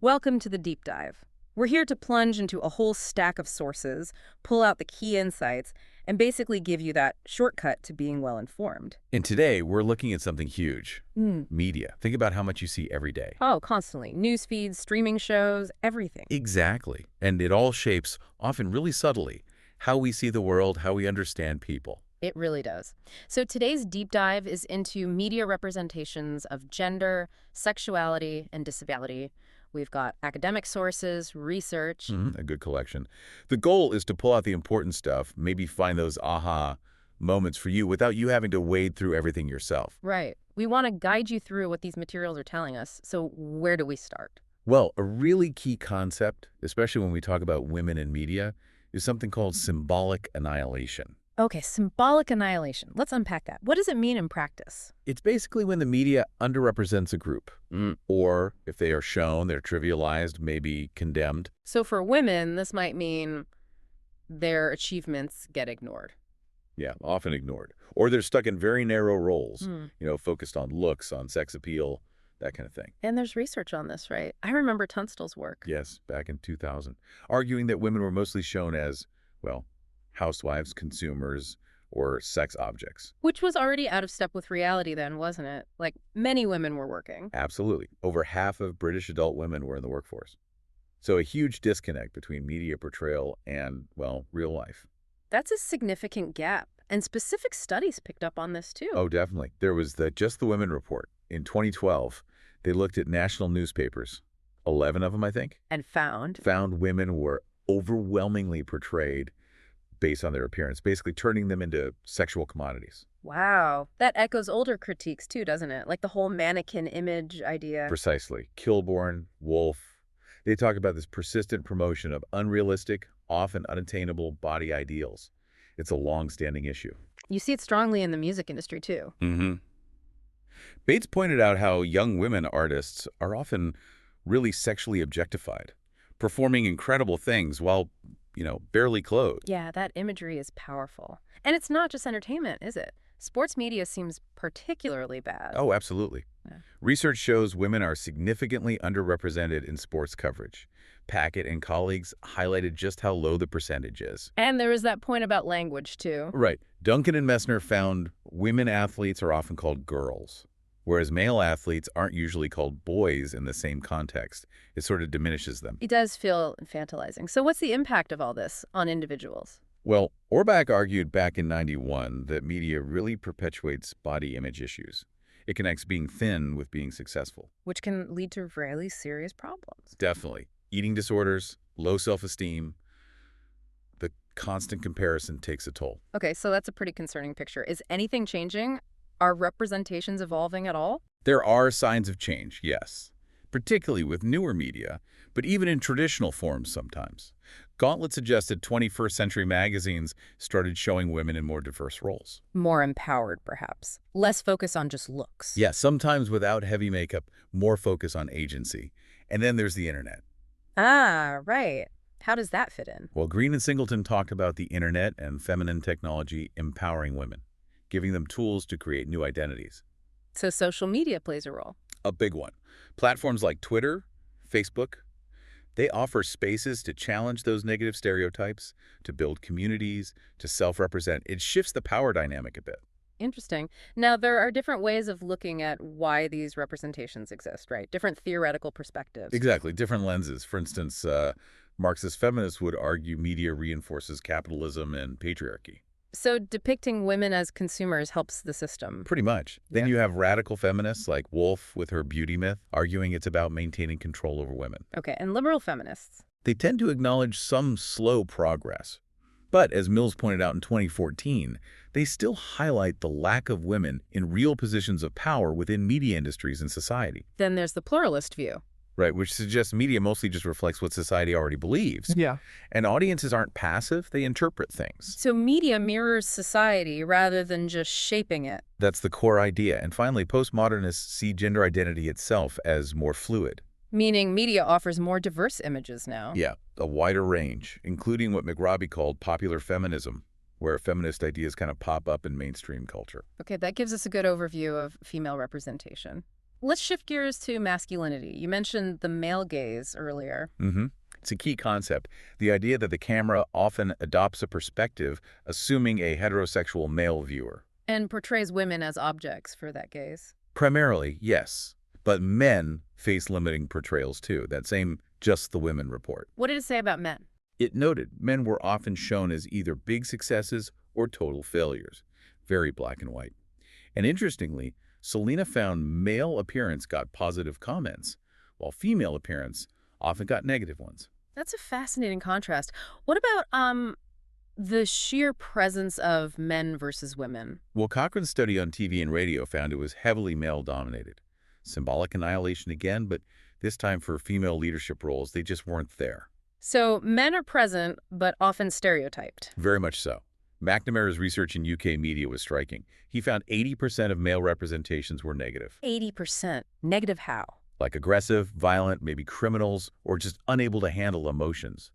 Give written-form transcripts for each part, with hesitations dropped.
Welcome to the deep dive. We're here to plunge into a whole stack of sources, pull out the key insights, and basically give you that shortcut to being well informed. And today, we're looking at something huge. Hmm. Media. Think about how much you see every day. Oh, constantly. News feeds, streaming shows, everything. Exactly. And it all shapes, often really subtly, how we see the world, how we understand people. It really does. So today's deep dive is into media representations of gender, sexuality, and disability. We've got academic sources, research. A good collection. The goal is to pull out the important stuff, maybe find those aha moments for you without you having to wade through everything yourself. Right. We want to guide you through what these materials are telling us. So where do we start? Well, a really key concept, especially when we talk about women in media, is something called symbolic annihilation. Okay, symbolic annihilation. Let's unpack that. What does it mean in practice? It's basically when the media underrepresents a group, or if they are shown, they're trivialized, maybe condemned. So for women, this might mean their achievements get ignored. Yeah, often ignored. Or they're stuck in very narrow roles, focused on looks, on sex appeal, that kind of thing. And there's research on this, right? I remember Tunstall's work. Yes, back in 2000, arguing that women were mostly shown as, well, housewives, consumers, or sex objects. Which was already out of step with reality then, wasn't it? Like, many women were working. Absolutely. Over half of British adult women were in the workforce. So a huge disconnect between media portrayal and, well, real life. That's a significant gap. And specific studies picked up on this too. Oh, definitely. There was the Just the Women report. In 2012, they looked at national newspapers, 11 of them, I think, And found. found women were overwhelmingly portrayed based on their appearance, basically turning them into sexual commodities. Wow. That echoes older critiques too, doesn't it? Like the whole mannequin image idea. Precisely. Kilborn, Wolf, they talk about this persistent promotion of unrealistic, often unattainable body ideals. It's a long-standing issue. You see it strongly in the music industry too. Bates pointed out how young women artists are often really sexually objectified, performing incredible things while, barely clothed. Yeah, that imagery is powerful. And it's not just entertainment, is it? Sports media seems particularly bad. Oh, absolutely. Yeah. Research shows women are significantly underrepresented in sports coverage. Packett and colleagues highlighted just how low the percentage is. And there was that point about language too. Right. Duncan and Messner found women athletes are often called girls, whereas male athletes aren't usually called boys in the same context. It sort of diminishes them. It does feel infantilizing. So what's the impact of all this on individuals? Well, Orbach argued back in '91 that media really perpetuates body image issues. It connects being thin with being successful. Which can lead to really serious problems. Definitely. Eating disorders, low self-esteem, the constant comparison takes a toll. Okay, so that's a pretty concerning picture. Is anything changing? Are representations evolving at all? There are signs of change, yes, particularly with newer media, but even in traditional forms sometimes. Gauntlet suggested 21st century magazines started showing women in more diverse roles. More empowered, perhaps. Less focus on just looks. Yeah, sometimes without heavy makeup, more focus on agency. And then there's the internet. Ah, right. How does that fit in? Well, Green and Singleton talked about the internet and feminine technology empowering women, giving them tools to create new identities. So social media plays a role. A big one. Platforms like Twitter, Facebook, they offer spaces to challenge those negative stereotypes, to build communities, to self-represent. It shifts the power dynamic a bit. Interesting. Now, there are different ways of looking at why these representations exist, right? Different theoretical perspectives. Exactly. Different lenses. For instance, Marxist feminists would argue media reinforces capitalism and patriarchy. So depicting women as consumers helps the system. Pretty much. Then Yeah. you have radical feminists like Woolf with her beauty myth, arguing it's about maintaining control over women. Okay, and liberal feminists. They tend to acknowledge some slow progress. But as Mills pointed out in 2014, they still highlight the lack of women in real positions of power within media industries and society. Then there's the pluralist view. Right, which suggests media mostly just reflects what society already believes. Yeah. And audiences aren't passive, they interpret things. So media mirrors society rather than just shaping it. That's the core idea. And finally, postmodernists see gender identity itself as more fluid. Meaning media offers more diverse images now. Yeah, a wider range, including what McRobbie called popular feminism, where feminist ideas kind of pop up in mainstream culture. Okay, that gives us a good overview of female representation. Let's shift gears to masculinity. You mentioned the male gaze earlier. It's a key concept. The idea that the camera often adopts a perspective, assuming a heterosexual male viewer. And portrays women as objects for that gaze. Primarily, yes. But men face limiting portrayals too, that same Just the Women report. What did it say about men? It noted men were often shown as either big successes or total failures. Very black and white. And interestingly, Selena found male appearance got positive comments, while female appearance often got negative ones. That's a fascinating contrast. What about the sheer presence of men versus women? Well, Cochrane's study on TV and radio found it was heavily male-dominated. Symbolic annihilation again, but this time for female leadership roles, they just weren't there. So men are present, but often stereotyped. Very much so. McNamara's research in UK media was striking. He found 80% of male representations were negative. 80%. Negative how? Like aggressive, violent, maybe criminals, or just unable to handle emotions.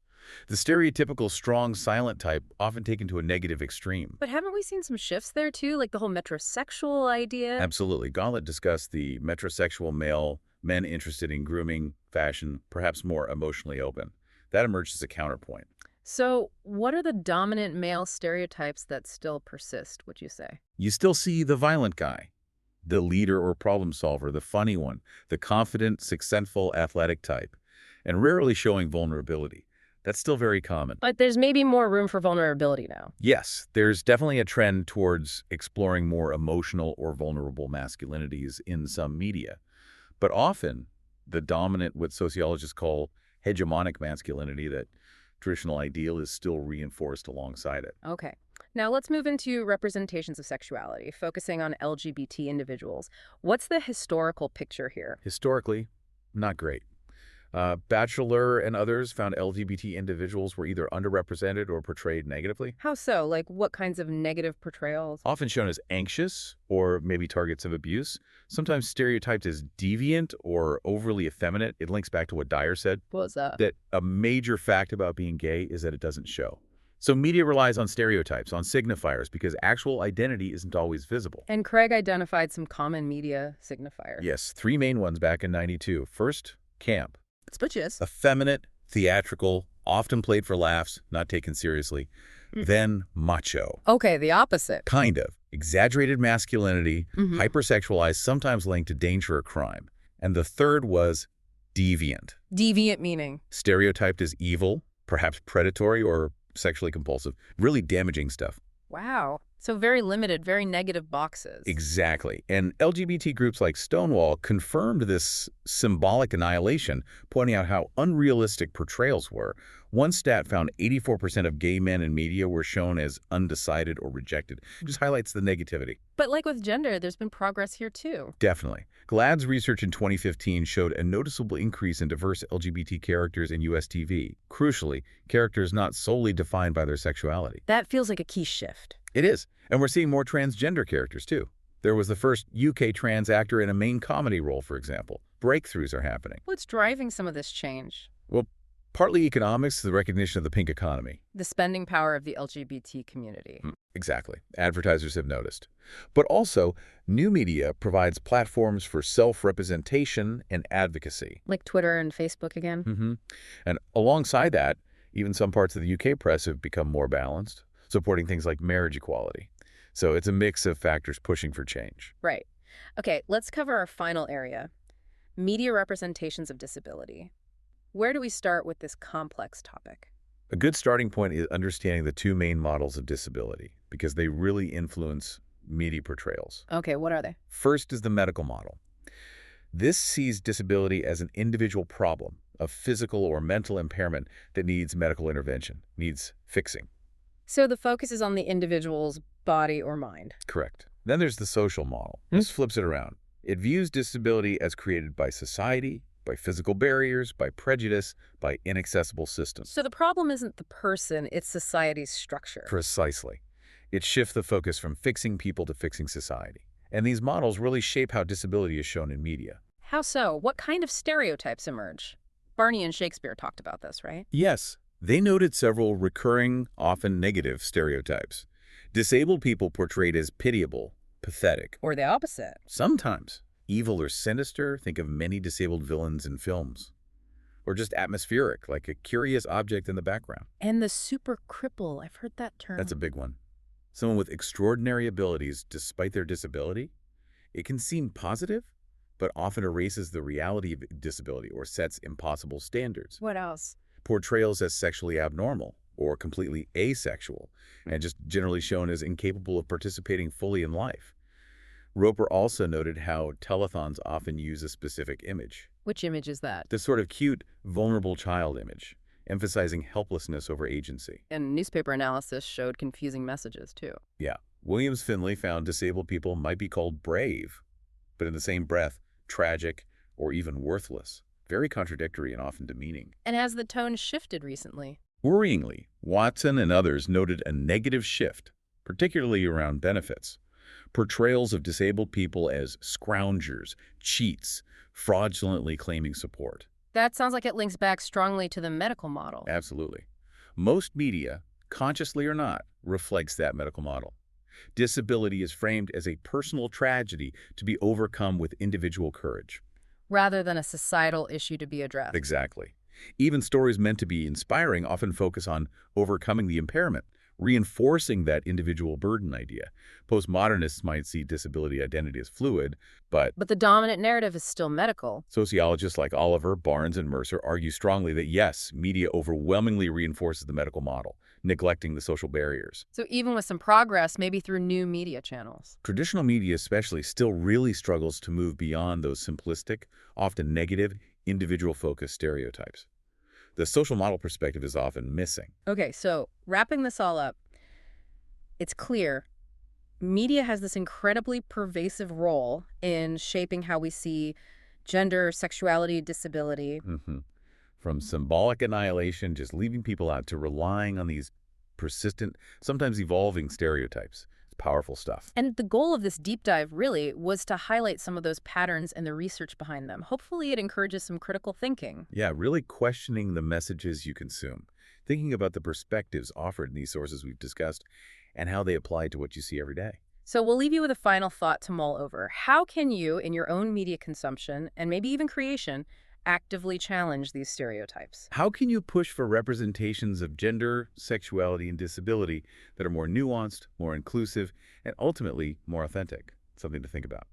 The stereotypical strong, silent type often taken to a negative extreme. But haven't we seen some shifts there too, like the whole metrosexual idea? Absolutely. Gauntlet discussed the metrosexual male, men interested in grooming, fashion, perhaps more emotionally open. That emerged as a counterpoint. So what are the dominant male stereotypes that still persist, would you say? You still see the violent guy, the leader or problem solver, the funny one, the confident, successful, athletic type, and rarely showing vulnerability. That's still very common. But there's maybe more room for vulnerability now. Yes, there's definitely a trend towards exploring more emotional or vulnerable masculinities in some media. But often, the dominant, what sociologists call hegemonic masculinity, that traditional ideal, is still reinforced alongside it. Okay. Now let's move into representations of sexuality, focusing on LGBT individuals. What's the historical picture here? Historically, not great. Batchelor and others found LGBT individuals were either underrepresented or portrayed negatively. How so? Like what kinds of negative portrayals? Often shown as anxious or maybe targets of abuse, sometimes stereotyped as deviant or overly effeminate. It links back to what Dyer said, What was that? that a major fact about being gay is that it doesn't show. So media relies on stereotypes, on signifiers, because actual identity isn't always visible. And Craig identified some common media signifiers. Yes, three main ones back in '92. First, camp. Bitches. Effeminate, theatrical, often played for laughs, not taken seriously. Then macho. Okay, the opposite. Kind of. Exaggerated masculinity, hypersexualized, sometimes linked to danger or crime. And the third was deviant. Deviant meaning? Stereotyped as evil, perhaps predatory or sexually compulsive. Really damaging stuff. Wow. So very limited, very negative boxes. Exactly. And LGBT groups like Stonewall confirmed this symbolic annihilation, pointing out how unrealistic portrayals were. One stat found 84% of gay men in media were shown as undecided or rejected. It just highlights the negativity. But like with gender, there's been progress here too. Definitely. GLAAD's research in 2015 showed a noticeable increase in diverse LGBT characters in U.S. TV. Crucially, characters not solely defined by their sexuality. That feels like a key shift. It is. And we're seeing more transgender characters, too. There was the first UK trans actor in a main comedy role, for example. Breakthroughs are happening. What's driving some of this change? Well, partly economics, the recognition of the pink economy. The spending power of the LGBT community. Exactly. Advertisers have noticed. But also, new media provides platforms for self-representation and advocacy. Like Twitter and Facebook again? And alongside that, even some parts of the UK press have become more balanced, supporting things like marriage equality. So it's a mix of factors pushing for change. Right. Okay, let's cover our final area. Media representations of disability. Where do we start with this complex topic? A good starting point is understanding the two main models of disability, because they really influence media portrayals. Okay, what are they? First is the medical model. This sees disability as an individual problem, a physical or mental impairment that needs medical intervention, needs fixing. So the focus is on the individual's body or mind. Correct. Then there's the social model. This flips it around. It views disability as created by society, by physical barriers, by prejudice, by inaccessible systems. So the problem isn't the person, it's society's structure. Precisely. It shifts the focus from fixing people to fixing society. And these models really shape how disability is shown in media. How so? What kind of stereotypes emerge? Barney and Shakespeare talked about this, right? Yes, they noted several recurring, often negative stereotypes. Disabled people portrayed as pitiable, pathetic. Or the opposite. Sometimes. Evil or sinister, think of many disabled villains in films. Or just atmospheric, like a curious object in the background. And the super cripple, I've heard that That's term. a big one. Someone with extraordinary abilities despite their disability. It can seem positive, but often erases the reality of disability or sets impossible standards. What else? Portrayals as sexually abnormal or completely asexual, and just generally shown as incapable of participating fully in life. Roper also noted how telethons often use a specific image, Which image is that? the sort of cute, vulnerable child image, emphasizing helplessness over agency. And newspaper analysis showed confusing messages, too. Yeah, Williams Finley found disabled people might be called brave, but in the same breath, tragic or even worthless. Very contradictory and often demeaning. And has the tone shifted recently? Worryingly, Watson and others noted a negative shift, particularly around benefits. Portrayals of disabled people as scroungers, cheats, fraudulently claiming support. That sounds like it links back strongly to the medical model. Absolutely. Most media, consciously or not, reflects that medical model. Disability is framed as a personal tragedy to be overcome with individual courage. Rather than a societal issue to be addressed. Exactly. Even stories meant to be inspiring often focus on overcoming the impairment, reinforcing that individual burden idea. Postmodernists might see disability identity as fluid, but But the dominant narrative is still medical. sociologists like Oliver, Barnes, and Mercer argue strongly that yes, media overwhelmingly reinforces the medical model, neglecting the social barriers. So even with some progress, maybe through new media channels. Traditional media especially still really struggles to move beyond those simplistic, often negative, individual-focused stereotypes. The social model perspective is often missing. Okay, so wrapping this all up, it's clear media has this incredibly pervasive role in shaping how we see gender, sexuality, disability. From symbolic annihilation, just leaving people out, to relying on these persistent, sometimes evolving stereotypes. It's powerful stuff. And the goal of this deep dive really was to highlight some of those patterns and the research behind them. Hopefully it encourages some critical thinking. Yeah, really questioning the messages you consume, thinking about the perspectives offered in these sources we've discussed, and how they apply to what you see every day. So we'll leave you with a final thought to mull over. How can you, in your own media consumption, and maybe even creation, actively challenge these stereotypes? How can you push for representations of gender, sexuality, and disability that are more nuanced, more inclusive, and ultimately more authentic? Something to think about.